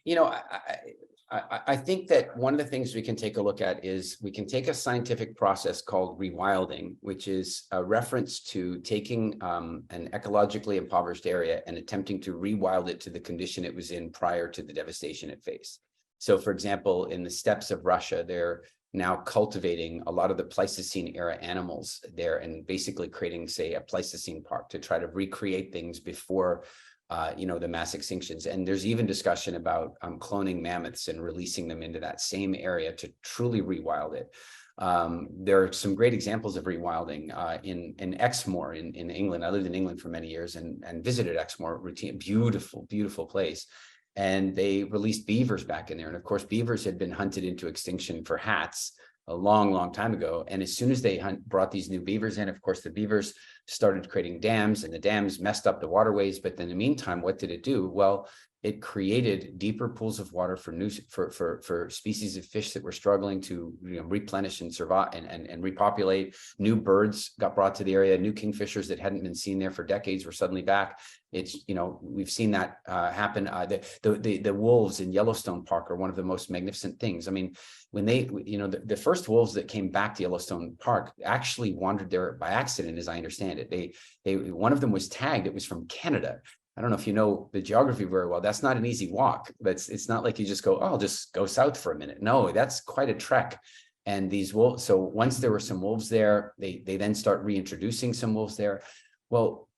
You know, I think that one of the things we can take a look at is we can take a scientific process called rewilding, which is a reference to taking an ecologically impoverished area and attempting to rewild it to the condition it was in prior to the devastation it faced. So, for example, in the steppes of Russia, they're now cultivating a lot of the Pleistocene era animals there and basically creating, say, a Pleistocene park to try to recreate things before the mass extinctions. And there's even discussion about cloning mammoths and releasing them into that same area to truly rewild it. There are some great examples of rewilding in Exmoor in England. I lived in England for many years and visited Exmoor routine, beautiful place. And they released beavers back in there. And of course, beavers had been hunted into extinction for hats a long time ago. And as soon as they brought these new beavers in, of course, the beavers started creating dams and the dams messed up the waterways. But in the meantime, what did it do? Well, it created deeper pools of water for species of fish that were struggling to replenish and survive and repopulate. New birds got brought to the area. New kingfishers that hadn't been seen there for decades were suddenly back. It's we've seen that happen. The wolves in Yellowstone Park are one of the most magnificent things. I mean, when they the first wolves that came back to Yellowstone Park actually wandered there by accident, as I understand it. One of them was tagged. It was from Canada. I don't know if you know the geography very well. That's not an easy walk. It's not like you just go, oh, I'll just go south for a minute. No, that's quite a trek. And these wolves, so once there were some wolves there, they then start reintroducing some wolves there. Well,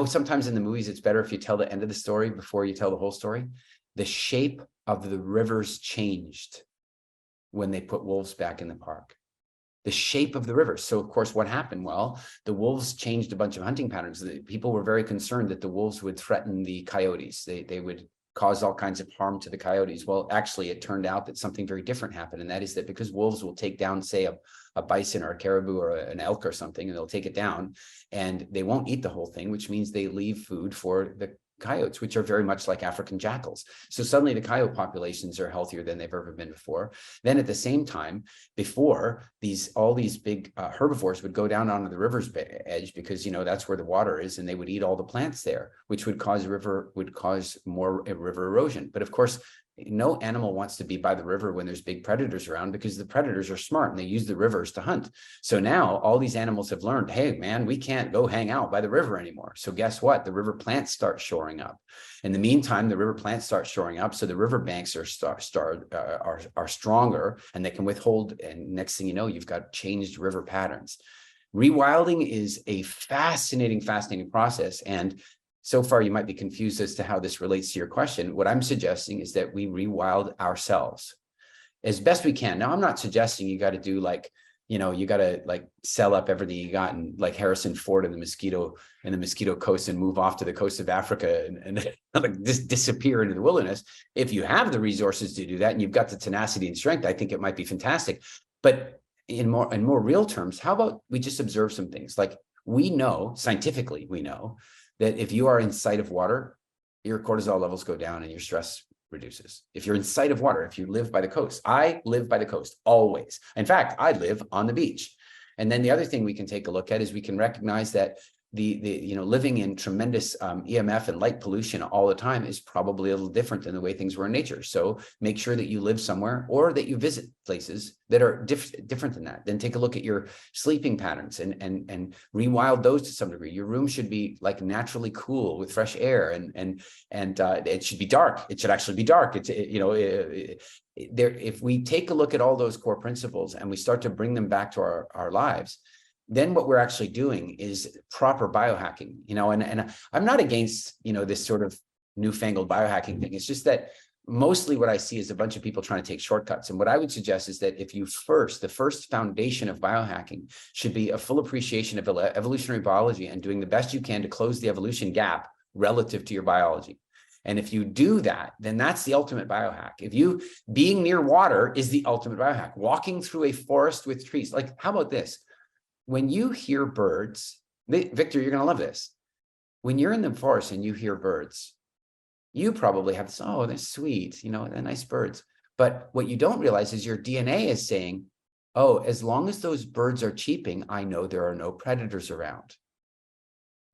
sometimes in the movies, it's better if you tell the end of the story before you tell the whole story. The shape of the rivers changed when they put wolves back in the park. The shape of the rivers. So, of course, what happened? Well, the wolves changed a bunch of hunting patterns. The people were very concerned that the wolves would threaten the coyotes. They would cause all kinds of harm to the coyotes. Well, actually, it turned out that something very different happened. And that is that because wolves will take down, say, a bison or a caribou or an elk or something, and they'll take it down and they won't eat the whole thing, which means they leave food for the coyotes, which are very much like African jackals. So suddenly the coyote populations are healthier than they've ever been before. Then at the same time, before all these big herbivores would go down onto the river's edge because that's where the water is, and they would eat all the plants there, which would cause more river erosion. But of course, no animal wants to be by the river when there's big predators around, because the predators are smart and they use the rivers to hunt. So now all these animals have learned, hey, man, we can't go hang out by the river anymore. So guess what? The river plants start shoring up. In the meantime, the river plants start shoring up. So the river banks are stronger and they can withhold. And next thing you know, you've got changed river patterns. Rewilding is a fascinating process. And so far, you might be confused as to how this relates to your question. What I'm suggesting is that we rewild ourselves as best we can. Now, I'm not suggesting you got to do you got to sell up everything you got and like Harrison Ford in the Mosquito Coast and move off to the coast of Africa and just disappear into the wilderness. If you have the resources to do that and you've got the tenacity and strength, I think it might be fantastic. But in more real terms, how about we just observe some things? Like scientifically, we know that if you are in sight of water, your cortisol levels go down and your stress reduces. If you're in sight of water, if you live by the coast, I live by the coast always. In fact, I live on the beach. And then the other thing we can take a look at is we can recognize that living in tremendous EMF and light pollution all the time is probably a little different than the way things were in nature. So make sure that you live somewhere or that you visit places that are different than that. Then take a look at your sleeping patterns and rewild those to some degree. Your room should be naturally cool with fresh air and it should be dark. It should actually be dark. If we take a look at all those core principles and we start to bring them back to our lives, then what we're actually doing is proper biohacking, and I'm not against, this sort of newfangled biohacking thing. It's just that mostly what I see is a bunch of people trying to take shortcuts. And what I would suggest is that the first foundation of biohacking should be a full appreciation of evolutionary biology and doing the best you can to close the evolution gap relative to your biology. And if you do that, then that's the ultimate biohack. Being near water is the ultimate biohack. Walking through a forest with trees, how about this? When you hear birds, Victor, you're going to love this. When you're in the forest and you hear birds, you probably have this, oh, they're sweet, they're nice birds. But what you don't realize is your DNA is saying, oh, as long as those birds are cheeping, I know there are no predators around.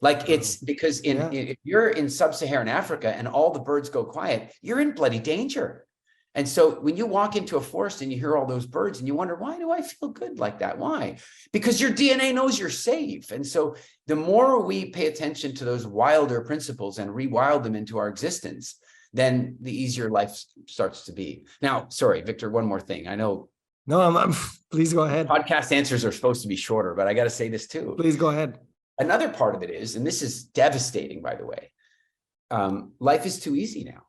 Like it's because if you're in sub-Saharan Africa and all the birds go quiet, you're in bloody danger. And so when you walk into a forest and you hear all those birds and you wonder, why do I feel good like that? Why? Because your DNA knows you're safe. And so the more we pay attention to those wilder principles and rewild them into our existence, then the easier life starts to be. Now, sorry, Victor, one more thing. I know. No, I'm please go ahead. Podcast answers are supposed to be shorter, but I got to say this too. Please go ahead. Another part of it is, and this is devastating, by the way, life is too easy now.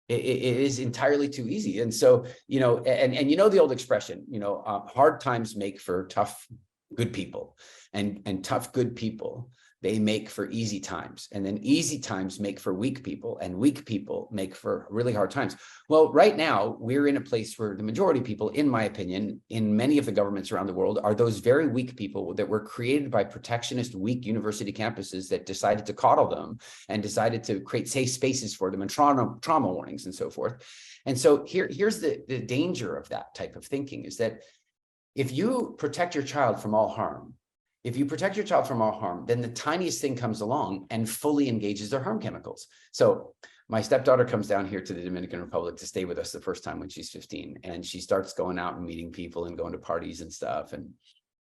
It is entirely too easy. And so, and you know the old expression, hard times make for tough, good people, and tough, good people, they make for easy times. And then easy times make for weak people, and weak people make for really hard times. Well, right now, we're in a place where the majority of people, in my opinion, in many of the governments around the world, are those very weak people that were created by protectionist, weak university campuses that decided to coddle them and decided to create safe spaces for them and trauma warnings and so forth. And so here's the danger of that type of thinking is that if you protect your child from all harm, then the tiniest thing comes along and fully engages their harm chemicals. So my stepdaughter comes down here to the Dominican Republic to stay with us the first time when she's 15, and she starts going out and meeting people and going to parties and stuff. And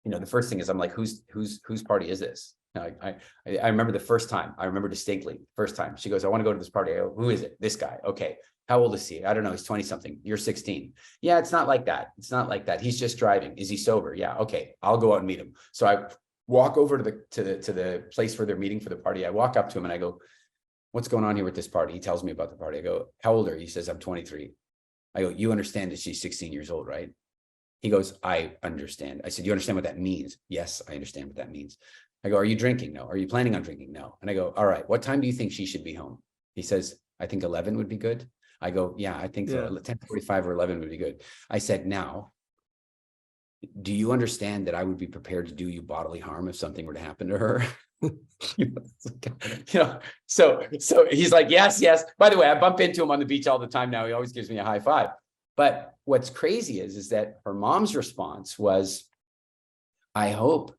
the first thing is I'm like, whose party is this? I remember the first time. I remember distinctly. First time she goes, I want to go to this party. I go, who is it? This guy. Okay. How old is he? I don't know. He's 20 something. You're 16. Yeah, it's not like that. It's not like that. He's just driving. Is he sober? Yeah. Okay. I'll go out and meet him. So I walk over to the place where they're meeting for the party. I walk up to him and I go, what's going on here with this party? He tells me about the party. I go, how old are you? He says, I'm 23. I go, you understand that she's 16 years old, right? He goes, I understand. I said, you understand what that means? Yes, I understand what that means. I go, are you drinking? No. Are you planning on drinking? No. And I go, all right, what time do you think she should be home? He says, I think 11 would be good. I go, yeah, I think so. 10:45 or 11 would be good. I said, now, do you understand that I would be prepared to do you bodily harm if something were to happen to her? So he's like, yes. By the way, I bump into him on the beach all the time now. He always gives me a high five. But what's crazy is that her mom's response was, I hope.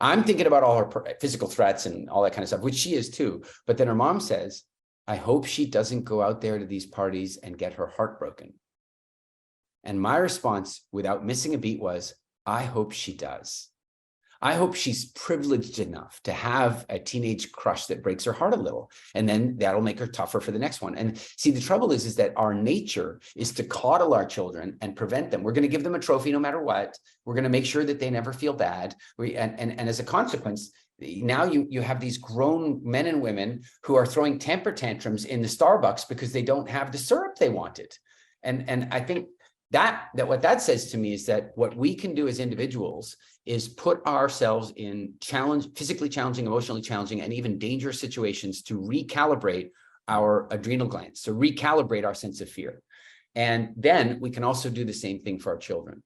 I'm thinking about all her physical threats and all that kind of stuff, which she is too. But then her mom says, I hope she doesn't go out there to these parties and get her heart broken. And my response, without missing a beat, was, I hope she does. I hope she's privileged enough to have a teenage crush that breaks her heart a little, and then that'll make her tougher for the next one. And see, the trouble is that our nature is to coddle our children and prevent them. We're going to give them a trophy no matter what. We're going to make sure that they never feel bad. And as a consequence, now you have these grown men and women who are throwing temper tantrums in the Starbucks because they don't have the syrup they wanted. And I think that what that says to me is that what we can do as individuals is put ourselves in physically challenging, emotionally challenging, and even dangerous situations to recalibrate our adrenal glands, to recalibrate our sense of fear. And then we can also do the same thing for our children.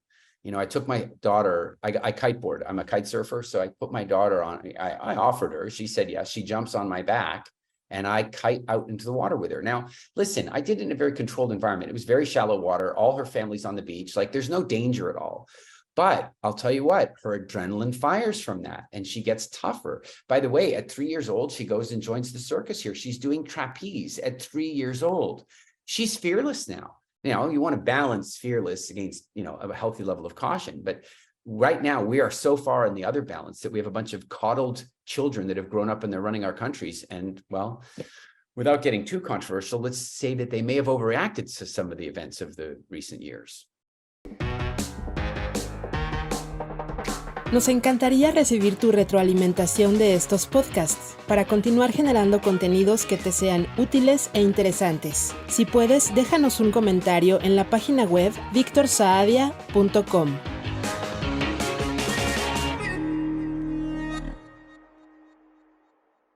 I took my daughter, I kiteboard, I'm a kite surfer. So I put my daughter on, I offered her, she said yes, she jumps on my back and I kite out into the water with her. Now, listen, I did it in a very controlled environment. It was very shallow water. All her family's on the beach. Like there's no danger at all. But I'll tell you what, her adrenaline fires from that and she gets tougher. By the way, at 3 years old, she goes and joins the circus here. She's doing trapeze at 3 years old. She's fearless now. You want to balance fearless against, a healthy level of caution. But right now we are so far in the other balance that we have a bunch of coddled children that have grown up and they're running our countries. And well, without getting too controversial, let's say that they may have overreacted to some of the events of the recent years. Nos encantaría recibir tu retroalimentación de estos podcasts para continuar generando contenidos que te sean útiles e interesantes. Si puedes, déjanos un comentario en la página web victorsaadia.com.